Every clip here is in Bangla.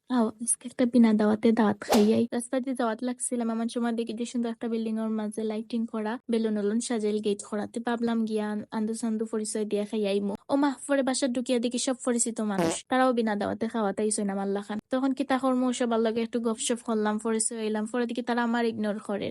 আজকে একটা বিনা দাওয়াতে দাওয়াত খাইয়াই রাস্তা দিয়ে দাওয়াত লাগছিলাম এমন সময় দেখি যে সুন্দর একটা বিল্ডিং এর মাঝে লাইটিং করা বেলুন উলুন সাজাইল গেট করাতে ভাবলাম গিয়া আন্দু সান্দু পরিচয় দিয়া খাইয়াইমু ও মা পরে বাসা ঢুকিয়া দেখি সব পরিচিত মানুষ তারাও বিনা দাওয়াতে খাওয়াতাইছই না মাল্লা খান তখন কি তাহর মো সবার লগে একটু গপসপ করলাম পরিচয় এলাম পরে দেখি তারা আমার ইগনোর করে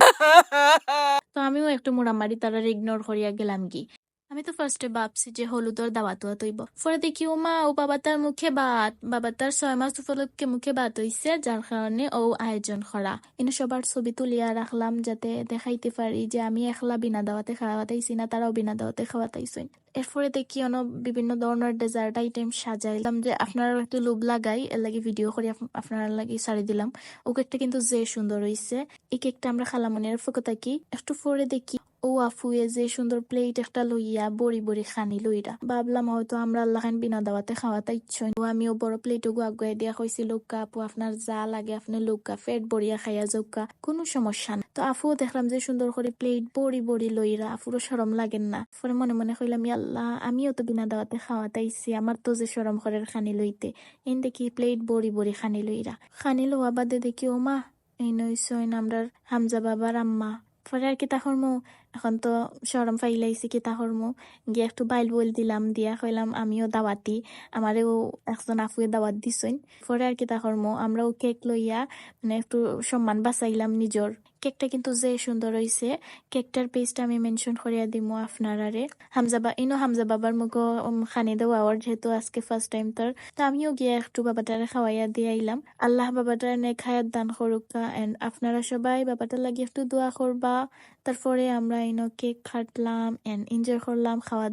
তো আমিও একটু মোড়ামারি তারা ইগনোর করিয়া গেলাম কি আমি তো ফার্স্টে ভাবছি যে হলুদর দাওয়াত হইব পরে দেখি ও মা ও বাবা তার মুখে ভাত বাবা তার 6 মাস উপলক্ষে মুখে ভাত হইছে যার কারণে ও আয়োজন করা এনে সবার ছবি তুলিয়া রাখলাম যাতে দেখাইতে পারি যে আমি একলা বিনা দাওয়াতে খাওয়াতাইছি না তারাও বিনা দাওয়াতে খাওয়াতাইছেন এরপরে দেখি বিভিন্ন ধরনের ডেজার্ট আইটেম সাজাইলাম যে আপনারা একটু লোভ লাগাই এর লাগি ভিডিও করে আপনারা লাগি ছাড়ি দিলাম ও কেকটা কিন্তু যে সুন্দর হইছে এই কেকটা আমরা খালামনের ফুকো থাকি একটু পরে দেখি ও আফুয়ে যে সুন্দর প্লেট একটা লইয়া বড়ি বড়ি খানি লইরা ভাবলাম হয়তো আমরা আল্লাহান বিনা দাওয়াতে খাওয়াতে ইচ্ছই আমিও বড় প্লেটও আগুয়াই দিয়া কইছি লোকা আপু আপনার যা লাগে আপনি লোকা পেট বড়িয়া খাইয়া যাওকা কোনো সমস্যা না তো আফুও দেখলাম যে সুন্দর করে প্লেট বড়ি বড়ি লইরা আফুরও শরম লাগেন না পরে মনে মনে কইলাম আল্লাহ আমিও তো বিনা দাওয়াতে খাওয়াতাইছি আমার তো যে শরম করে খানি লইতে এন দেখি প্লেট বড়ি বড়ি খানি লইরা খানি লোয়া বাদে দেখি ও মা এই নইসই আমরার হামজা বাবার আম্মা পরে আর কি তাহরমু এখন তো শরম ফাইলাইছি কি তাহরমু গিয়ে একটু বাইল বইল দিলাম দিয়া কইলাম আমিও দাওয়াতি আমারেও একজন আফুয়ে দাওয়াত দিছইন পরে আর কি তাহরমু আমরাও কেক লইয়া মানে একটু সম্মান বাঁচাইলাম নিজর কেকটা কিন্তু যে সুন্দর হইছে কেকটার পেজটা আমি মেনশন করিয়া দিমু আপনারারে হামজা বাবার মুখো খানি দেওয়া ওর যেহেতু আজকে ফার্স্ট টাইম তার তো আমিও গিয়ে একটু বাবাটারে খাওয়াইয়া দিয়ে আইলাম আল্লাহ বাবাটার নেক হায়াত দান করুকা এন্ড আপনারা সবাই বাবাটার লাগি একটু দোয়া করবা তারপরে আমরা কেক কাটলাম এন্ড এনজয় করলাম খাওয়া